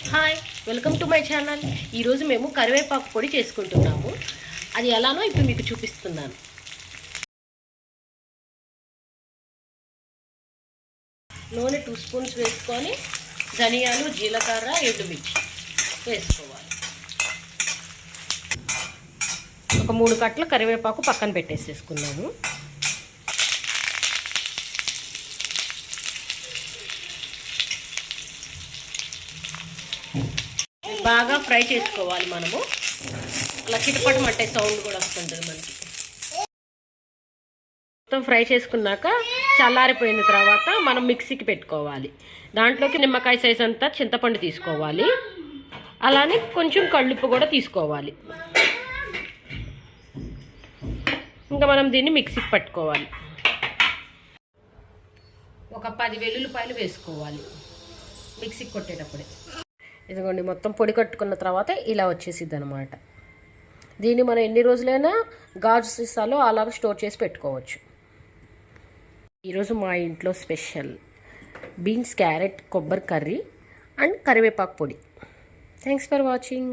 Hi, welcome to my channel. ఈరోజు మేము కరివేపాకు పొడి చేసుకుంటున్నాము. అది ఎలానో ఇప్పుడు మీకు చూపిస్తున్నాను. నూనె 2 స్పూన్స్ వేసుకొని ధనియాలు, జీలకర్ర, ఎండుమిర్చి వేసుకోవాలి. ఒక 3 కట్టల కరివేపాకు పక్కన పెట్టేసేసుకున్నాము. బాగా ఫ్రై చేసుకోవాలి. మనము అలా చిటపటమంటే సౌండ్ కూడా వస్తుంటుంది మనకి. మొత్తం ఫ్రై చేసుకున్నాక చల్లారిపోయిన తర్వాత మనం మిక్సీకి పెట్టుకోవాలి. దాంట్లోకి నిమ్మకాయ సైజ్ అంతా చింతపండు తీసుకోవాలి. అలానే కొంచెం కళ్ళుప్పు కూడా తీసుకోవాలి. ఇంకా మనం దీన్ని మిక్సీకి పట్టుకోవాలి. ఒక 10 వెల్లుల్లిపాయలు వేసుకోవాలి మిక్సీకి కొట్టేటప్పుడే. ఇదిగోండి, మొత్తం పొడి కట్టుకున్న తర్వాత ఇలా వచ్చేసిద్ది అనమాట. దీన్ని మనం ఎన్ని రోజులైనా గాజు సీసాలో అలాగ స్టోర్ చేసి పెట్టుకోవచ్చు. ఈరోజు మా ఇంట్లో స్పెషల్ బీన్స్, క్యారెట్, కొబ్బరి కర్రీ అండ్ కరివేపాకు పొడి. Thanks for watching.